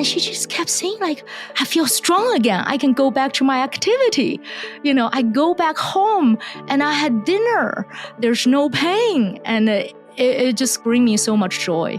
And she just kept saying like, I feel strong again. I can go back to my activity. I go back home and I had dinner. There's no pain. And it just brings me so much joy.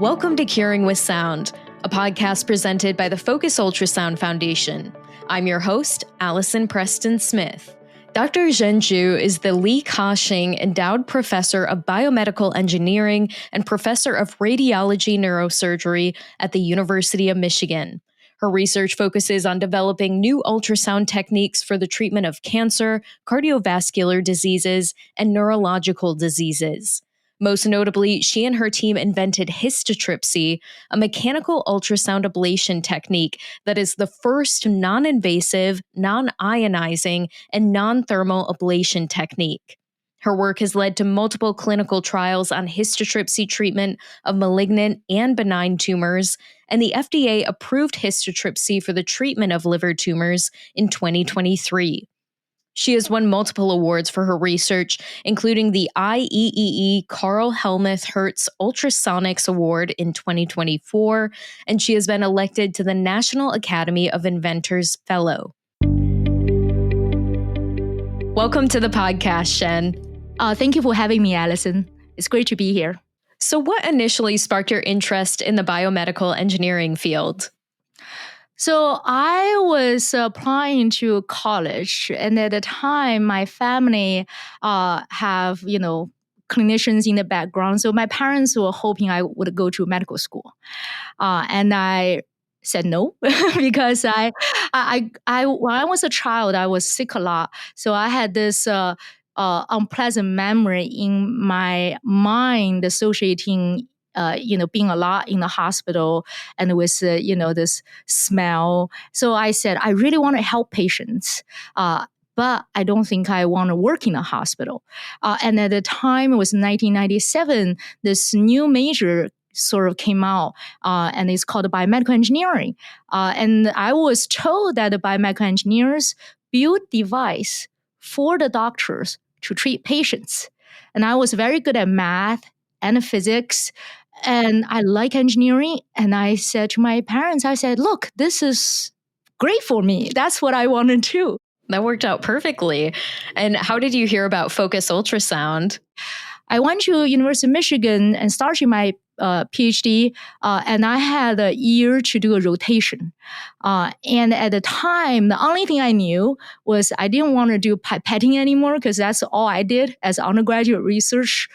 Welcome to Curing with Sound, a podcast presented by the Focus Ultrasound Foundation. I'm your host, Allison Preston Smith. Dr. Zhen Xu is the Li Ka-Shing Endowed Professor of Biomedical Engineering and Professor of Radiology Neurosurgery at the University of Michigan. Her research focuses on developing new ultrasound techniques for the treatment of cancer, cardiovascular diseases, and neurological diseases. Most notably, she and her team invented Histotripsy, a mechanical ultrasound ablation technique that is the first non-invasive, non-ionizing, and non-thermal ablation technique. Her work has led to multiple clinical trials on histotripsy treatment of malignant and benign tumors, and the FDA approved histotripsy for the treatment of liver tumors in 2023. She has won multiple awards for her research, including the IEEE Carl Helmuth Hertz Ultrasonics Award in 2024, and she has been elected to the National Academy of Inventors Fellow. Welcome to the podcast, Shen. Thank you for having me, Allison. It's great to be here. So what initially sparked your interest in the biomedical engineering field? So I was applying to college, and at the time, my family have, clinicians in the background. So my parents were hoping I would go to medical school, and I said no because I when I was a child, I was sick a lot. So I had this unpleasant memory in my mind associating being a lot in the hospital and with, this smell. So I said, I really want to help patients, but I don't think I want to work in a hospital. And at the time, it was 1997, this new major sort of came out, and it's called biomedical engineering. And I was told that the biomedical engineers build device for the doctors to treat patients. And I was very good at math and physics, and I like engineering. And I said to my parents, I said, look, this is great for me. That's what I want to do. That worked out perfectly. And how did you hear about Focus Ultrasound? I went to University of Michigan and started my PhD, and I had a year to do a rotation. And at the time, the only thing I knew was I didn't want to do pipetting anymore because that's all I did as an undergraduate research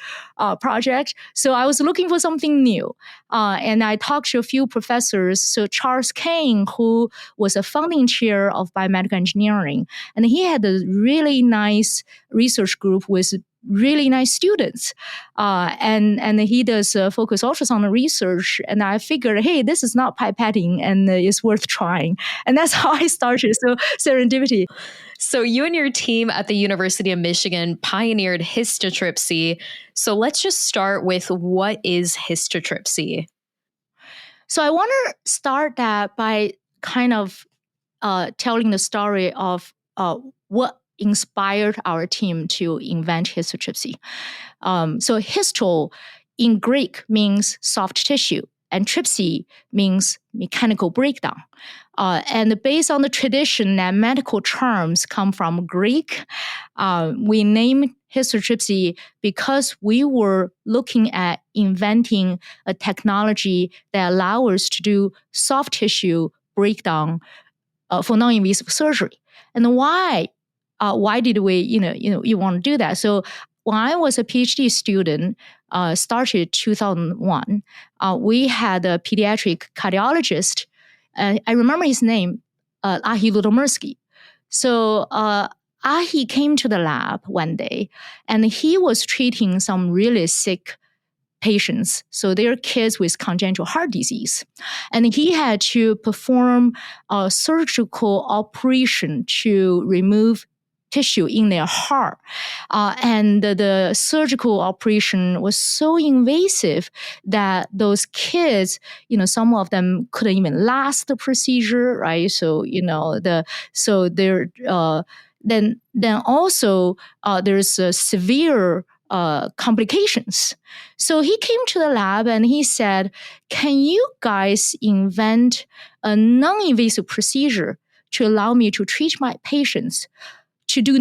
project. So I was looking for something new. And I talked to a few professors. So Charles Kane, who was a founding chair of biomedical engineering, and he had a really nice research group with really nice students. And he does focus ultrasound research. And I figured, hey, this is not pipetting and it's worth trying. And that's how I started. So serendipity. So you and your team at the University of Michigan pioneered histotripsy. So let's just start with what is histotripsy? So I want to start that by kind of telling the story of what inspired our team to invent histotripsy. So histo in Greek means soft tissue, and tripsy means mechanical breakdown. And based on the tradition that medical terms come from Greek, we named histotripsy because we were looking at inventing a technology that allows us to do soft tissue breakdown for non-invasive surgery. And why did we, you want to do that? So when I was a PhD student, started 2001, we had a pediatric cardiologist. I remember his name, Ahi Ludomirsky. So Ahi came to the lab one day, and he was treating some really sick patients. So they're kids with congenital heart disease. And he had to perform a surgical operation to remove tissue in their heart. And the surgical operation was so invasive that those kids, some of them couldn't even last the procedure, right? So, then also there's a severe complications. So he came to the lab and he said, can you guys invent a non-invasive procedure to allow me to treat my patients to do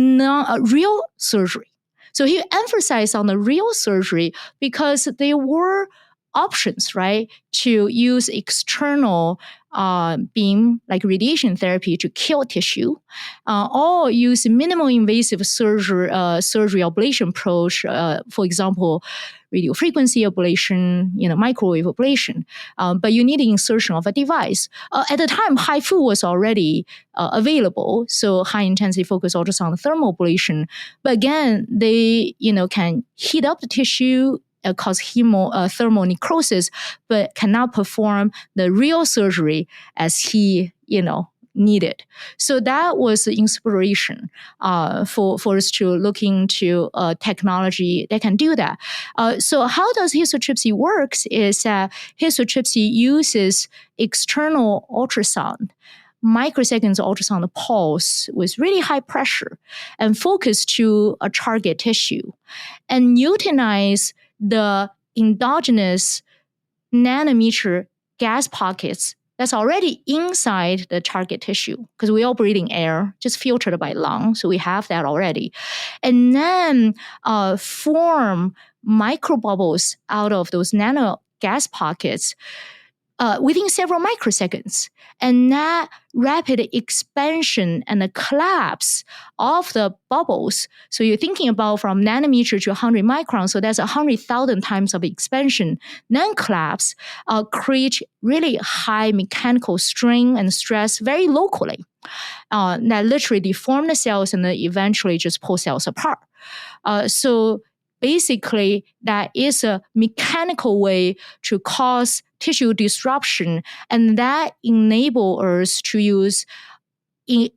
real surgery? So he emphasized on the real surgery because there were options, right, to use external beam like radiation therapy to kill tissue, or use minimal invasive surgery ablation approach, for example, radiofrequency ablation, microwave ablation. But you need the insertion of a device. At the time, HIFU was already available, so high intensity focused ultrasound thermal ablation. But again, they can heat up the tissue, cause thermal necrosis, but cannot perform the real surgery as he needed. So that was the inspiration for us to look into technology that can do that. So how does Histotripsy works is that Histotripsy uses external ultrasound, microseconds ultrasound pulse with really high pressure and focus to a target tissue and utilize the endogenous nanometer gas pockets that's already inside the target tissue, because we all breathing air, just filtered by lung, so we have that already. And then form microbubbles out of those nano gas pockets within several microseconds. And that rapid expansion and the collapse of the bubbles, so you're thinking about from nanometer to 100 microns, so that's 100,000 times of expansion, then collapse, create really high mechanical strain and stress very locally. That literally deform the cells and then eventually just pull cells apart. So basically, that is a mechanical way to cause tissue disruption, and that enable us to use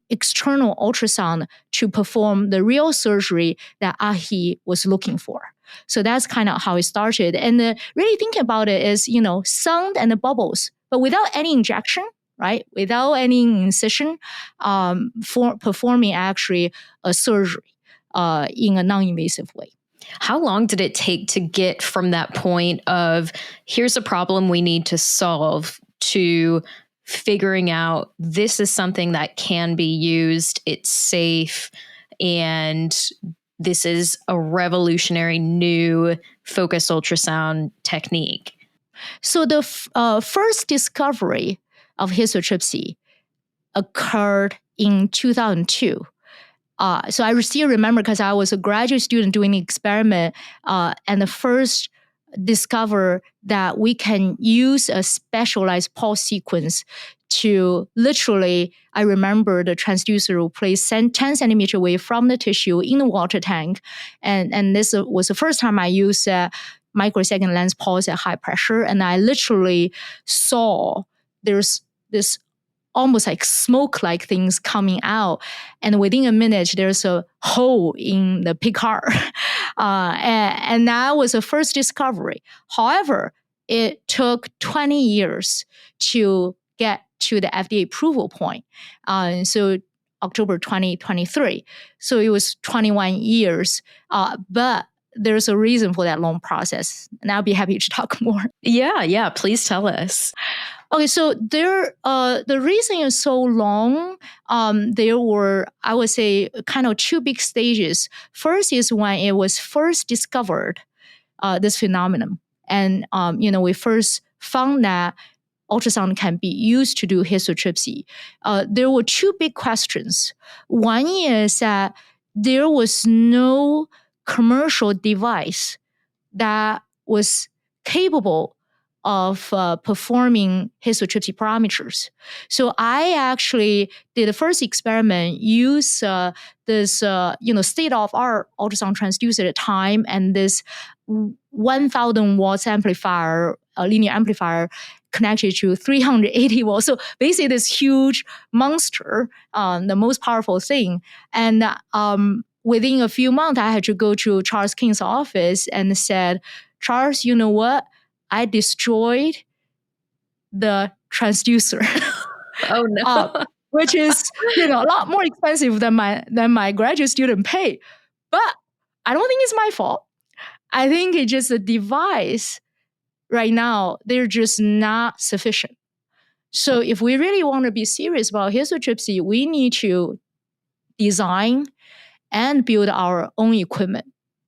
external ultrasound to perform the real surgery that Ahi was looking for. So that's kind of how it started. And really thinking about it is, sound and the bubbles, but without any injection, right? Without any incision, for performing actually a surgery in a non-invasive way. How long did it take to get from that point of here's a problem we need to solve to figuring out this is something that can be used, it's safe, and this is a revolutionary new focused ultrasound technique? So the first discovery of histotripsy occurred in 2002. So I still remember because I was a graduate student doing the experiment, and the first discover that we can use a specialized pulse sequence to literally, I remember the transducer will place 10 centimeter away from the tissue in the water tank. And this was the first time I used a microsecond lens pulse at high pressure. And I literally saw there's this almost like smoke-like things coming out. And within a minute, there's a hole in the picar. And that was the first discovery. However, it took 20 years to get to the FDA approval point. So October 2023. So it was 21 years. But there's a reason for that long process. And I'll be happy to talk more. Yeah. Please tell us. Okay, so the reason is so long. There were, I would say, kind of two big stages. First is when it was first discovered, this phenomenon, and we first found that ultrasound can be used to do histotripsy. There were two big questions. One is that there was no commercial device that was capable of performing histotripsy parameters. So I actually did the first experiment, use this state-of-art ultrasound transducer at the time, and this 1,000 watts amplifier, linear amplifier, connected to 380 volts. So basically this huge monster, the most powerful thing. And within a few months, I had to go to Charles King's office and said, Charles, you know what? I destroyed the transducer. Oh no. Which is a lot more expensive than my graduate student pay. But I don't think it's my fault. I think it's just a device right now, they're just not sufficient. So if we really want to be serious about histotripsy, we need to design and build our own equipment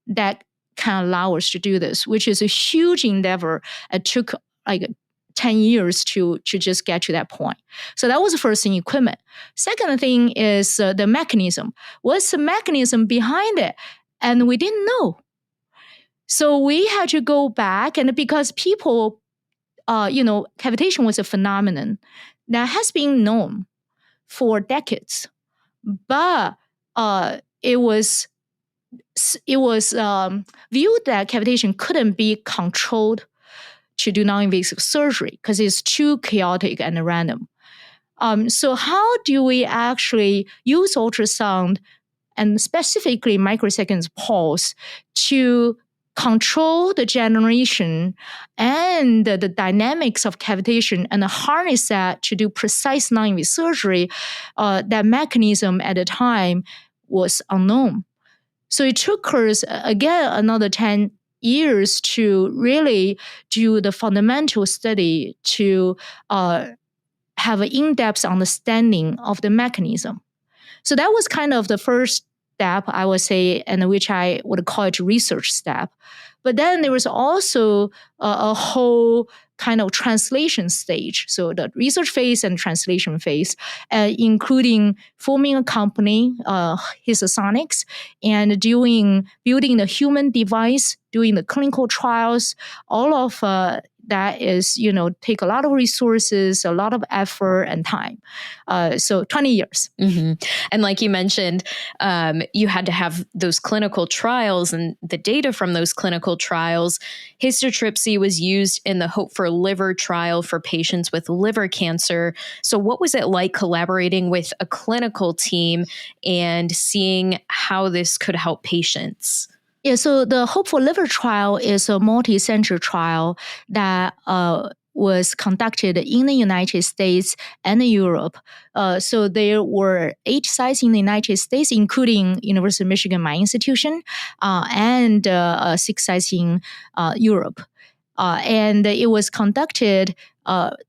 that can allow us to do this, which is a huge endeavor. It took like 10 years to just get to that point. So that was the first thing, equipment. Second thing is the mechanism. What's the mechanism behind it? And we didn't know. So we had to go back, and because people, cavitation was a phenomenon that has been known for decades, but it was viewed that cavitation couldn't be controlled to do non-invasive surgery because it's too chaotic and random. So how do we actually use ultrasound and specifically microseconds pulse to control the generation and the dynamics of cavitation and harness that to do precise non-invasive surgery? That mechanism at the time was unknown. So it took us, again, another 10 years to really do the fundamental study to have an in-depth understanding of the mechanism. So that was kind of the first step, I would say, and which I would call it research step. But then there was also a whole kind of translation stage. So the research phase and translation phase, including forming a company, Histotripsy, and building the human device, doing the clinical trials. All of that is, take a lot of resources, a lot of effort and time. So 20 years. Mm-hmm. And like you mentioned, you had to have those clinical trials and the data from those clinical trials. Histotripsy was used in the Hope for Liver trial for patients with liver cancer. So what was it like collaborating with a clinical team and seeing how this could help patients? Yeah, so the Hope for Liver trial is a multi-center trial that was conducted in the United States and Europe. So there were 8 sites in the United States, including University of Michigan, my institution, and 6 sites in Europe. And it was conducted,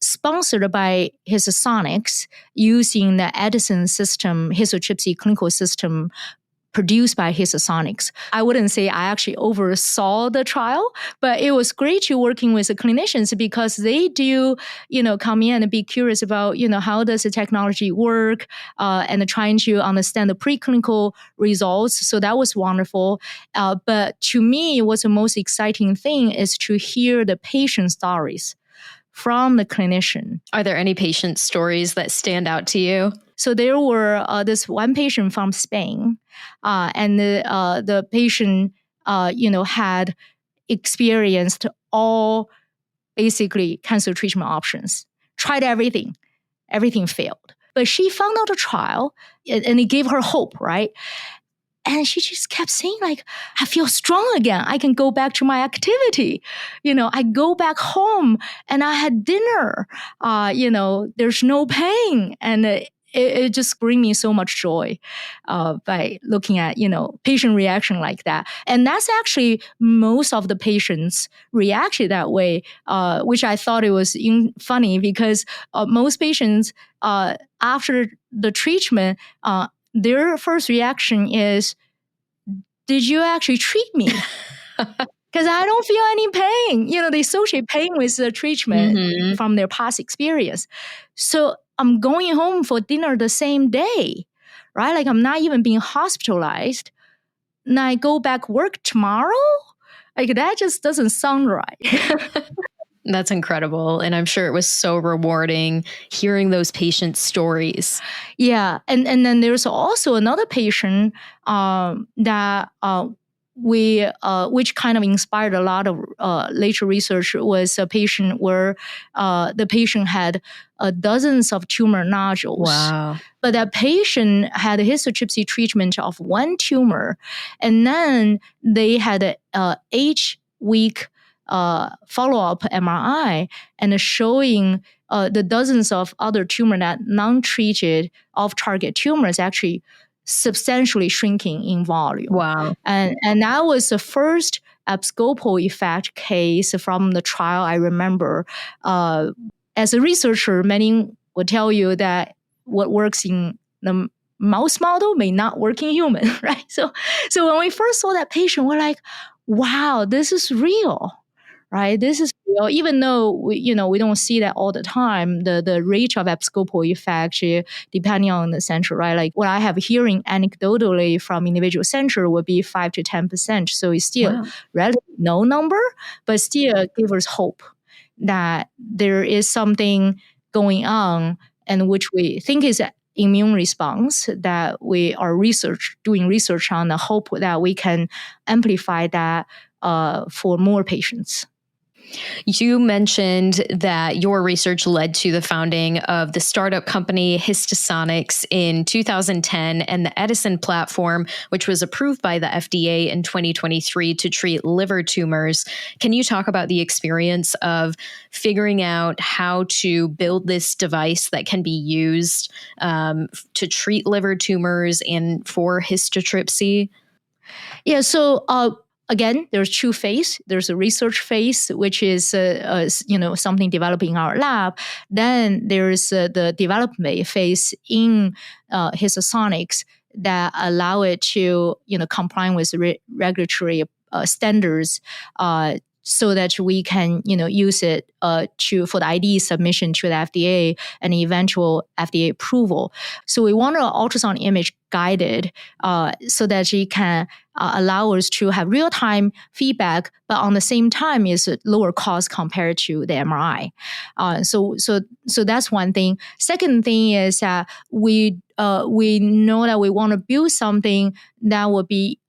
sponsored by Histotripsy, using the Edison system, Histotripsy clinical system, produced by Histotripsy. I wouldn't say I actually oversaw the trial, but it was great to working with the clinicians because they do, come in and be curious about, how does the technology work, and trying to understand the preclinical results. So that was wonderful. But to me, what's the most exciting thing is to hear the patient stories from the clinician. Are there any patient stories that stand out to you? So there were this one patient from Spain, and the patient, had experienced all basically cancer treatment options, tried everything failed. But she found out a trial, and it gave her hope, right? And she just kept saying, like, I feel strong again. I can go back to my activity. I go back home and I had dinner. There's no pain. And it just brings me so much joy by looking at, patient reaction like that. And that's actually most of the patients reacted that way, which I thought it was funny because most patients, after the treatment, their first reaction is, did you actually treat me? Because I don't feel any pain. They associate pain with the treatment from their past experience. So I'm going home for dinner the same day, right? Like I'm not even being hospitalized. And I go back work tomorrow? Like that just doesn't sound right. That's incredible. And I'm sure it was so rewarding hearing those patients' stories. Yeah. And then there's also another patient that which kind of inspired a lot of later research, was a patient where the patient had dozens of tumor nodules. Wow. But that patient had a histotripsy treatment of one tumor, and then they had a 8-week follow-up MRI and showing the dozens of other tumor that non-treated off-target tumors actually substantially shrinking in volume. Wow. And that was the first abscopal effect case from the trial, I remember, as a researcher, many will tell you that what works in the mouse model may not work in human, right? So when we first saw that patient, we're like, wow, this is real, right? This is real, even though we don't see that all the time. The rate of abscopal effect, depending on the center, right? Like what I have hearing anecdotally from individual center would be 5 to 10%. So it's still relatively no number, but still give us hope that there is something going on, and which we think is immune response that we are doing research on, the hope that we can amplify that for more patients. You mentioned that your research led to the founding of the startup company Histosonics in 2010 and the Edison platform, which was approved by the FDA in 2023 to treat liver tumors. Can you talk about the experience of figuring out how to build this device that can be used to treat liver tumors and for histotripsy? Yeah, so again, there's two phases. There's a research phase, which is something developing in our lab. Then there's the development phase in Histosonics that allow it to comply with regulatory standards. So that we can, use it for the IDE submission to the FDA and eventual FDA approval. So we want an ultrasound image guided so that it can allow us to have real-time feedback, but on the same time is lower cost compared to the MRI. So that's one thing. Second thing is that we know that we want to build something that will be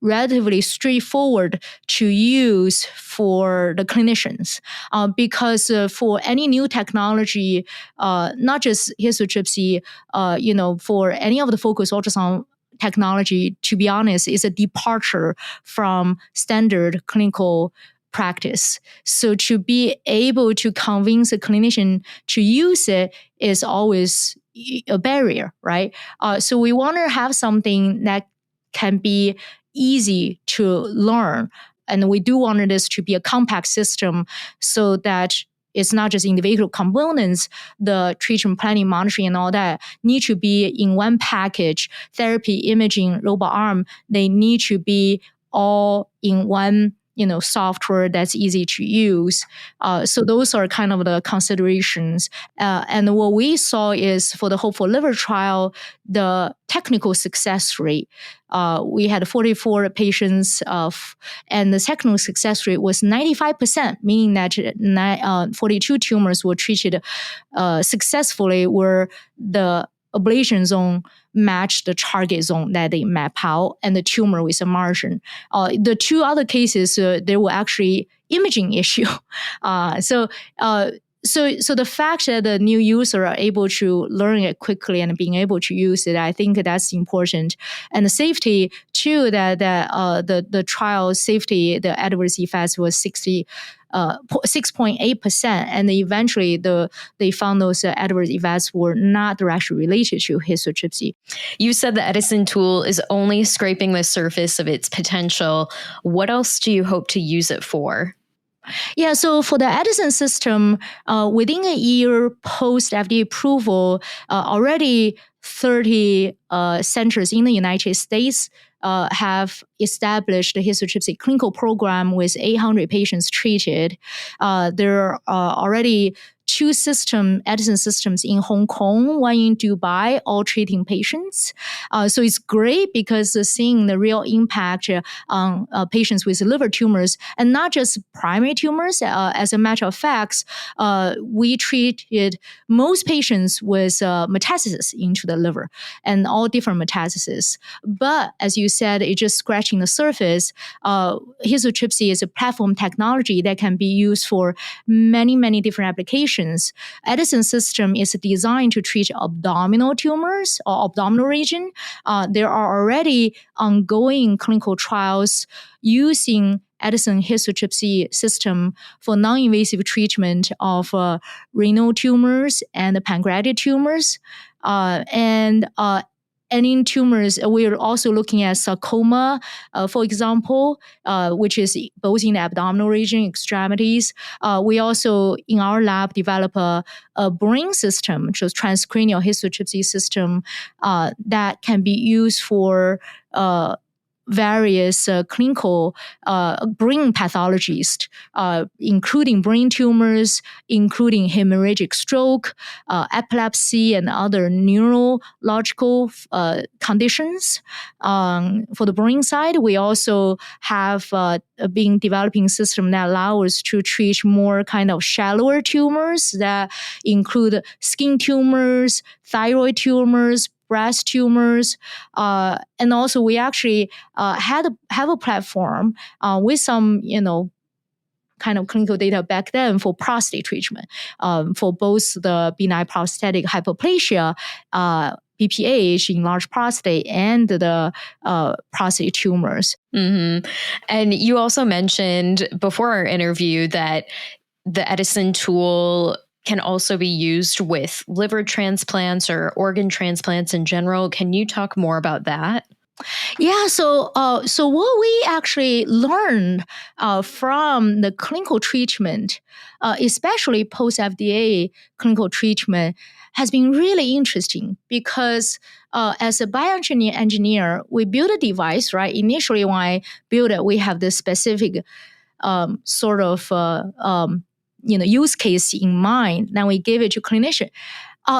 relatively straightforward to use for the clinicians, because for any new technology, not just histotripsy, for any of the focused ultrasound technology, to be honest, is a departure from standard clinical practice. So to be able to convince a clinician to use it is always a barrier, right? So we want to have something that can be easy to learn. And we do want this to be a compact system so that it's not just individual components, the treatment planning, monitoring, and all that need to be in one package. Therapy, imaging, robot arm, they need to be all in one software that's easy to use. So those are kind of the considerations. And what we saw is for the Hope for Liver trial, the technical success rate. We had 44 patients, and the technical success rate was 95%, meaning that 42 tumors were treated successfully, where the ablation zone matched the target zone that they map out, and the tumor with a margin. The two other cases, there were actually imaging issue. So the fact that the new user are able to learn it quickly and being able to use it, I think that's important. And the safety too, that the trial safety, the adverse effects was 6.8%, and eventually they found those adverse events were not directly related to histotripsy. You said the Edison tool is only scraping the surface of its potential. What else do you hope to use it for? Yeah, so for the Edison system, within a year post FDA approval, already 30 centers in the United States have established the histotripsy clinical program with 800 patients treated. There are already two Edison systems in Hong Kong, one in Dubai, all treating patients. So it's great because seeing the real impact on patients with liver tumors, and not just primary tumors. As a matter of fact, we treated most patients with metastasis into the liver, and all different metastases. But as you said, it's just scratching the surface. Histotripsy is a platform technology that can be used for many, many different applications. Edison system is designed to treat abdominal tumors or abdominal region. There are already ongoing clinical trials using Edison histotripsy system for non-invasive treatment of renal tumors and pancreatic tumors. any tumors. We're also looking at sarcoma, for example, which is both in the abdominal region, extremities. We also, in our lab, develop a brain system, which is transcranial histotripsy system, that can be used for various clinical brain pathologies, including brain tumors, including hemorrhagic stroke, epilepsy, and other neurological conditions. For the brain side, we also have been developing system that allow us to treat more kind of shallower tumors that include skin tumors, thyroid tumors, breast tumors, and also we actually have a platform with some, kind of clinical data back then for prostate treatment, for both the benign prostatic hyperplasia, BPH, enlarged prostate, and the prostate tumors. Mm-hmm. And you also mentioned before our interview that the Edison tool can also be used with liver transplants or organ transplants in general. Can you talk more about that? Yeah, so what we actually learned from the clinical treatment, especially post FDA clinical treatment, has been really interesting because as a bioengineer, we build a device, right? Initially, when I built it, we have this specific sort of use case in mind. Then we gave it to clinician.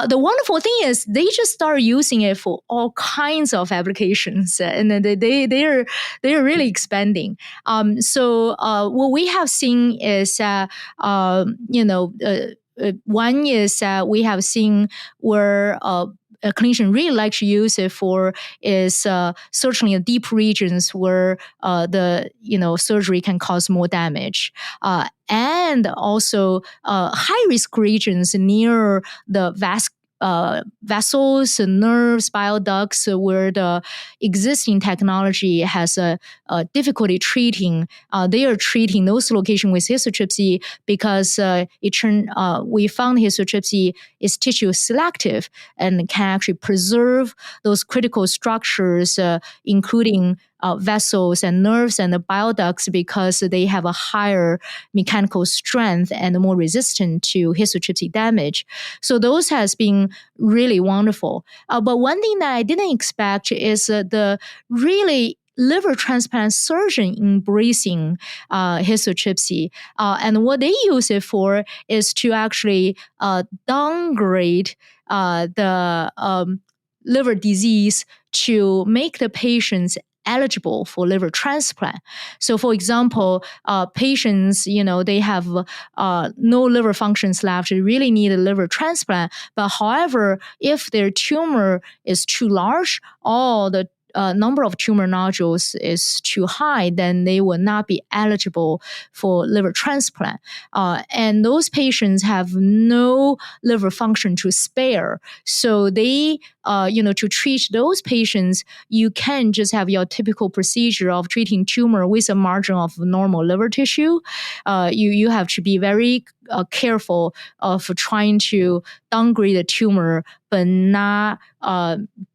The wonderful thing is they just start using it for all kinds of applications, and they're really expanding. So what we have seen is one is we have seen where a clinician really likes to use it for is certainly in deep regions where the surgery can cause more damage, and also high risk regions near the vessels, nerves, bile ducts, where the existing technology has a difficulty treating. They are treating those locations with histotripsy because we found histotripsy is tissue selective and can actually preserve those critical structures, including vessels and nerves and the bile ducts, because they have a higher mechanical strength and more resistant to histotripsy damage. So those has been really wonderful. But one thing that I didn't expect is the really liver transplant surgeon embracing histotripsy. And what they use it for is to actually downgrade the liver disease to make the patients eligible for liver transplant. So, for example, patients, they have no liver functions left, they really need a liver transplant. But however, if their tumor is too large, or the number of tumor nodules is too high, then they will not be eligible for liver transplant. And those patients have no liver function to spare. So they, to treat those patients, you can just have your typical procedure of treating tumor with a margin of normal liver tissue. You have to be very careful of trying to downgrade the tumor, but not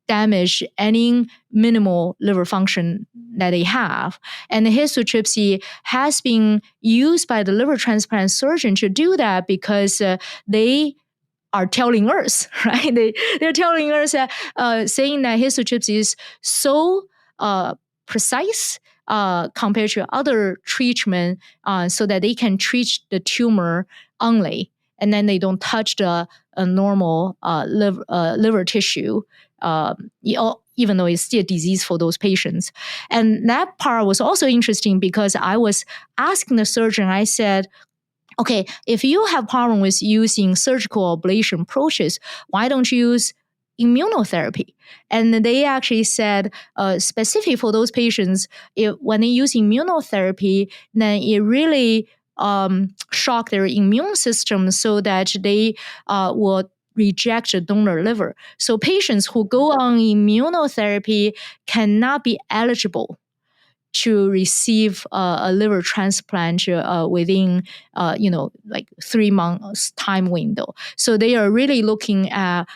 damage any minimal liver function that they have. And the histotripsy has been used by the liver transplant surgeon to do that because they are telling us, right? They're telling us saying that histotripsy is so precise compared to other treatment, so that they can treat the tumor only, and then they don't touch the normal liver tissue, even though it's still disease for those patients. And that part was also interesting because I was asking the surgeon, I said, okay, if you have problem with using surgical ablation approaches, why don't you use immunotherapy? And they actually said, specifically for those patients, when they use immunotherapy, then it really shock their immune system so that they will reject the donor liver. So patients who go on immunotherapy cannot be eligible to receive a liver transplant within, like 3 months time window. So they are really looking at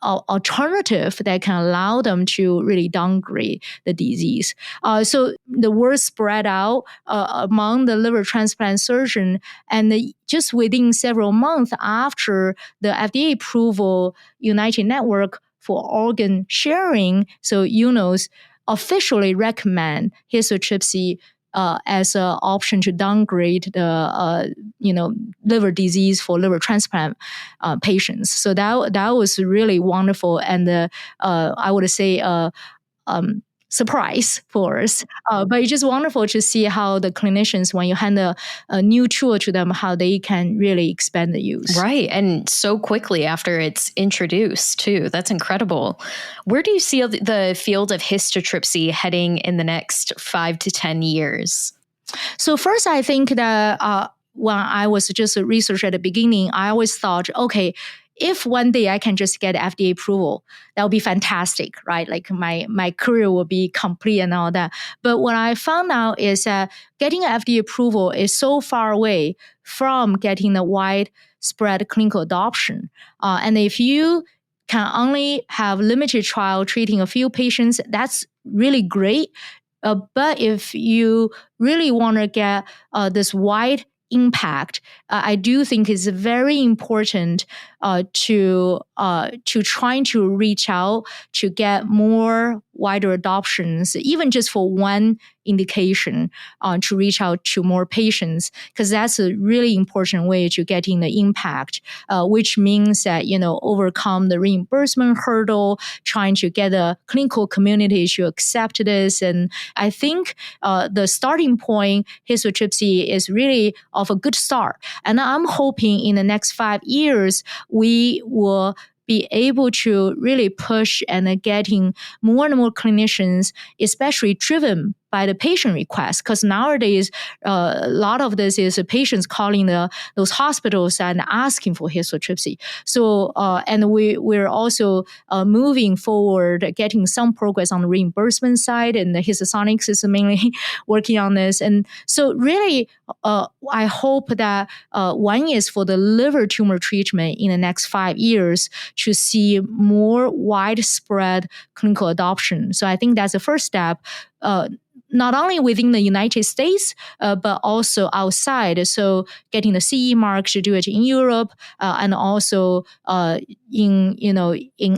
alternative that can allow them to really downgrade the disease. So the word spread out among the liver transplant surgeon, and just within several months after the FDA approval, United Network for Organ Sharing, so UNOS, officially recommend histotripsy as an option to downgrade the liver disease for liver transplant patients. So that was really wonderful, and I would say surprise for us. But it's just wonderful to see how the clinicians, when you hand a new tool to them, how they can really expand the use. Right. And so quickly after it's introduced, too. That's incredible. Where do you see the field of histotripsy heading in the next 5 to 10 years? So first, I think that when I was just a researcher at the beginning, I always thought, okay, if one day I can just get FDA approval, that would be fantastic, right? Like my career will be complete and all that. But what I found out is that getting FDA approval is so far away from getting the widespread clinical adoption. And if you can only have limited trial treating a few patients, that's really great. But if you really want to get this wide impact, I do think it's very important to trying to reach out to get more wider adoptions, even just for one indication, to reach out to more patients, because that's a really important way to getting the impact, which means that, overcome the reimbursement hurdle, trying to get the clinical community to accept this. And I think the starting point, histotripsy, is really of a good start. And I'm hoping in the next 5 years, we will be able to really push and getting more and more clinicians, especially driven by the patient request. Because nowadays, a lot of this is patients calling those hospitals and asking for histotripsy. So, and we're also moving forward, getting some progress on the reimbursement side, and the Histotripsy is mainly working on this. And so really, I hope that one is for the liver tumor treatment in the next 5 years to see more widespread clinical adoption. So I think that's the first step. Not only within the United States, but also outside. So getting the CE mark to do it in Europe, and also in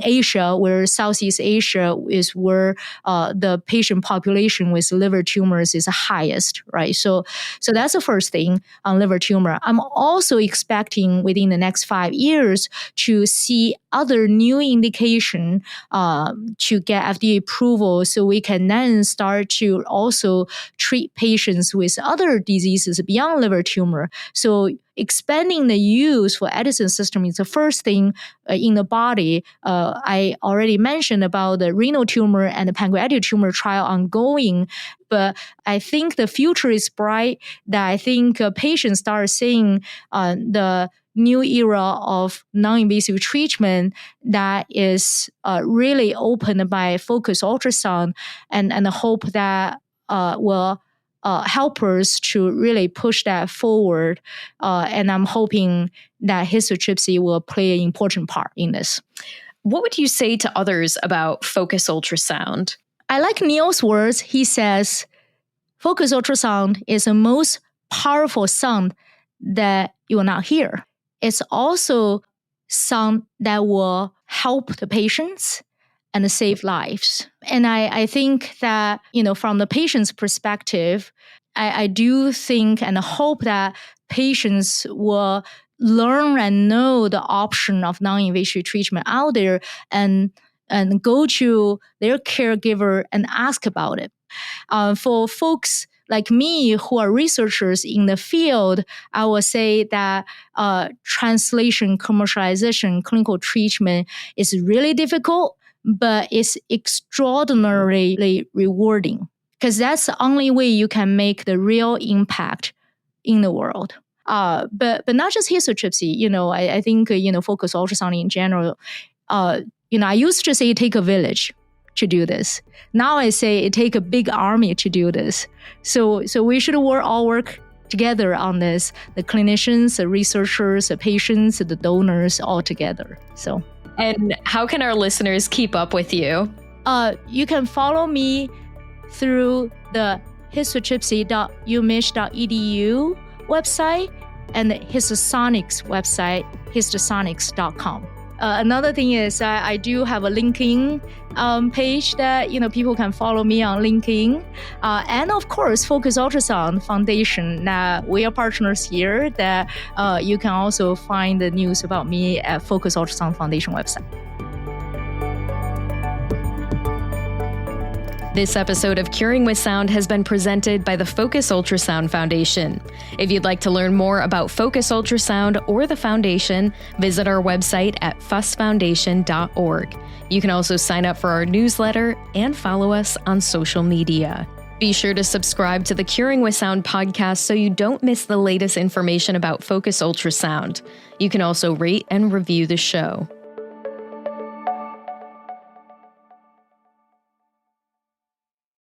Asia, where Southeast Asia is where the patient population with liver tumors is the highest, right? So that's the first thing on liver tumor. I'm also expecting within the next 5 years to see other new indication to get FDA approval, so we can then start to also treat patients with other diseases beyond liver tumor. So expanding the use for Edison system is the first thing in the body. I already mentioned about the renal tumor and the pancreatic tumor trial ongoing, but I think the future is bright, that I think patients start seeing the new era of non-invasive treatment that is really opened by focused ultrasound, and hope that will help us to really push that forward. And I'm hoping that histotripsy will play an important part in this. What would you say to others about focused ultrasound? I like Neil's words. He says, focused ultrasound is the most powerful sound that you will not hear. It's also sound that will help the patients and save lives. And I think that, from the patient's perspective, I do think and hope that patients will learn and know the option of non-invasive treatment out there, and go to their caregiver and ask about it. For folks like me who are researchers in the field, I will say that translation, commercialization, clinical treatment is really difficult, but it's extraordinarily rewarding, because that's the only way you can make the real impact in the world. But not just histotripsy. I think focused ultrasound in general. I used to say it take a village to do this. Now I say it take a big army to do this. So we should all work together on this. The clinicians, the researchers, the patients, the donors, all together. So. And how can our listeners keep up with you? You can follow me through the histotripsy.umich.edu website and the Histosonics website, histosonics.com. Another thing is I do have a LinkedIn page that people can follow me on LinkedIn, and of course Focus Ultrasound Foundation. We are partners here. That you can also find the news about me at Focus Ultrasound Foundation website. This episode of Curing with Sound has been presented by the Focus Ultrasound Foundation. If you'd like to learn more about Focus Ultrasound or the Foundation, visit our website at fusfoundation.org. You can also sign up for our newsletter and follow us on social media. Be sure to subscribe to the Curing with Sound podcast so you don't miss the latest information about Focus Ultrasound. You can also rate and review the show.